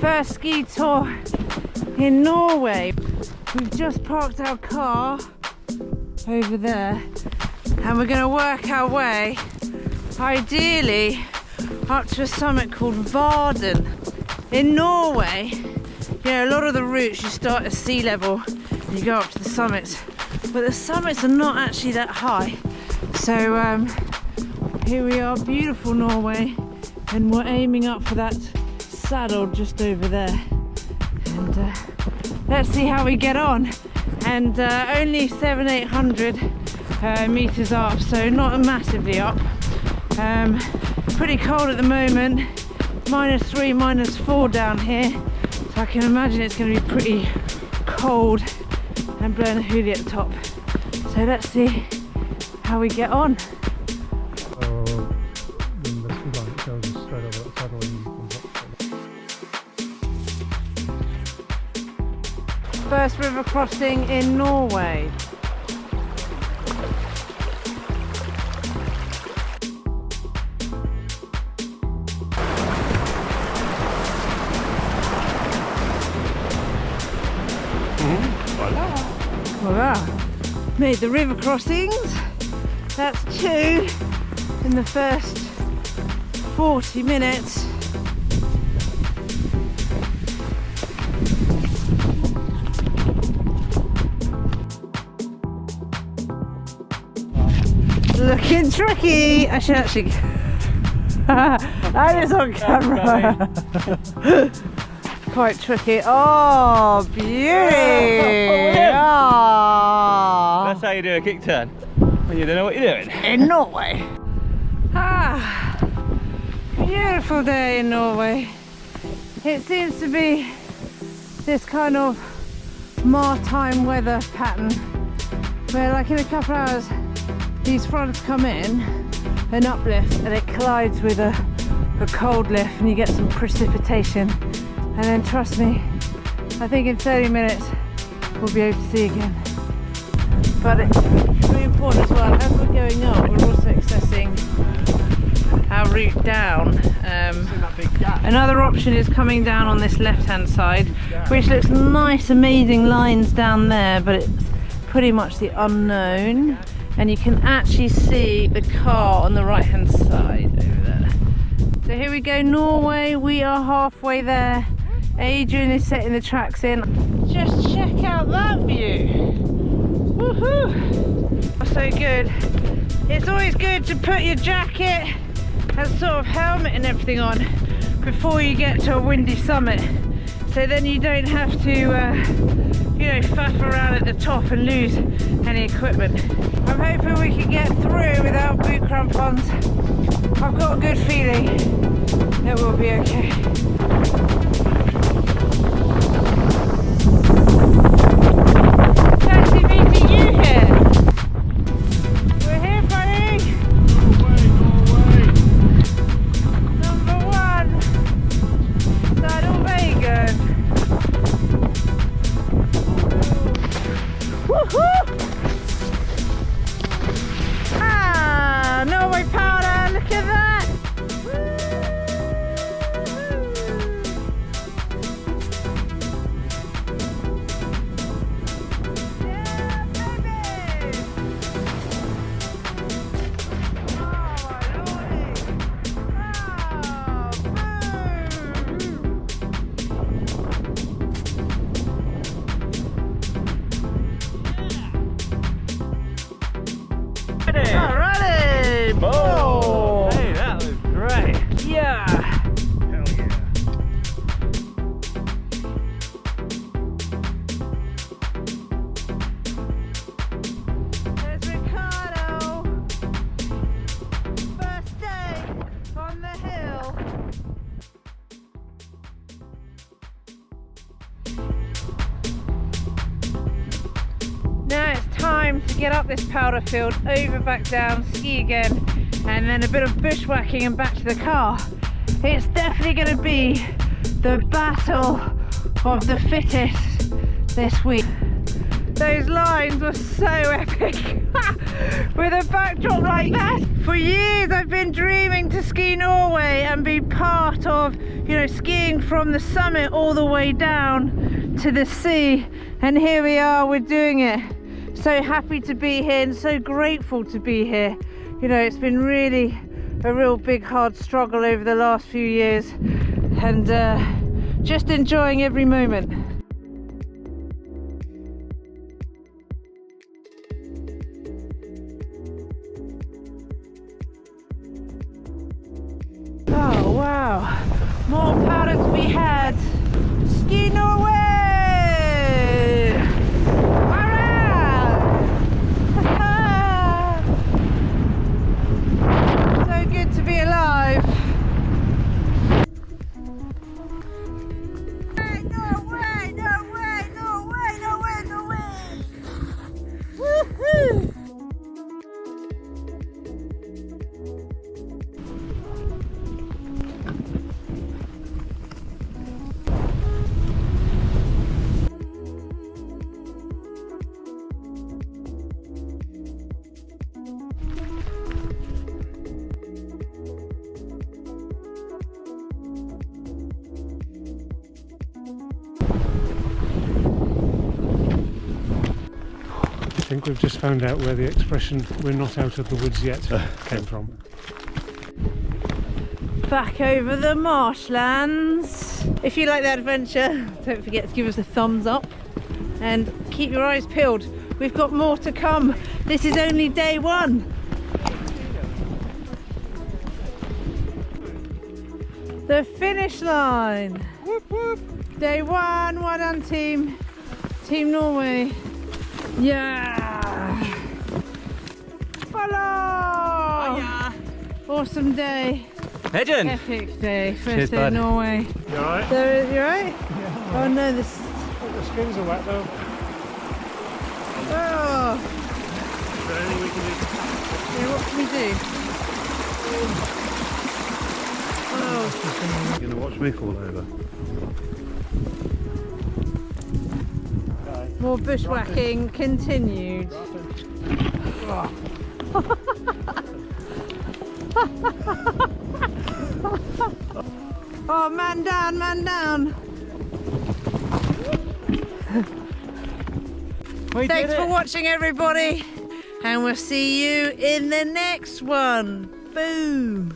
First ski tour in Norway. We've just parked our car over there and we're going to work our way, ideally, up to a summit called Varden. In Norway, you know, a lot of the routes you start at sea level and you go up to the summits, but the summits are not actually that high. So here we are, beautiful Norway, and we're aiming up for that saddle just over there. And let's see how we get on. And only 700-800 meters up, so not massively up. Pretty cold at the moment, -3, -4 down here, so I can imagine it's going to be pretty cold and blowing a hoolie at the top. So let's see how we get on. First river crossing in Norway. Voila. Made the river crossings. That's 2 in the first 40 minutes. Looking tricky. I should actually. That is on camera. Quite tricky. Oh, beauty! Oh. That's how you do a kick turn when you don't know what you're doing. In Norway. Ah, beautiful day in Norway. It seems to be this kind of maritime weather pattern where, like, in a couple of hours, these fronts come in, an uplift, and it collides with a cold lift, and you get some precipitation. And then, trust me, I think in 30 minutes we'll be able to see again. But it's really important as well, as we're going up, we're also accessing our route down. Another option is coming down on this left-hand side, which looks nice, amazing lines down there, but it's pretty much the unknown. And you can actually see the car on the right-hand side over there. So here we go, Norway. We are halfway there. Adrian is setting the tracks in. Just check out that view. Woohoo! So good. It's always good to put your jacket and sort of helmet and everything on before you get to a windy summit. So then you don't have to, you know, faff around at the top and lose any equipment. I'm hoping we can get through without boot crampons. I've got a good feeling it will be okay. Fancy meeting you here. We're here, buddy. Norway. Number 1. Saddlebagen. Woohoo! Ah, Norway powder, look at that! Alrighty! Oh, hey, that was great. Yeah! Hell yeah. There's Ricardo! First day on the hill. Now it's time to get up this powder field, over, back down, ski again, and then a bit of bushwhacking and back to the car. It's definitely going to be the battle of the fittest this week. Those lines were so epic. With a backdrop like that. For years I've been dreaming to ski Norway and be part of, you know, skiing from the summit all the way down to the sea. And here we are, we're doing it. So happy to be here and so grateful to be here. You know, it's been really a real big hard struggle over the last few years, and just enjoying every moment. Oh wow, more powder to be had. Ski Norway! So good to be alive. Norway, Norway, Norway, Norway, Norway! Woohoo! I think we've just found out where the expression "we're not out of the woods yet" came from. Back over the marshlands. If you like that adventure, don't forget to give us a thumbs up and keep your eyes peeled. We've got more to come. This is only day one. The finish line. Whoop, whoop. Day one, well done team. Team Norway. Yeah! Hello! Hiya. Awesome day. Legend. Epic day. First Cheers, day bud. in Norway. You alright? There, you right? Yeah. Oh no, this. The skins are wet though. Oh! Is there anything we can do? Yeah, what can we do? Oh, You're gonna watch me fall over. more bushwhacking continued. Oh, man down, man down. Thanks for watching, everybody, and we'll see you in the next one. Boom.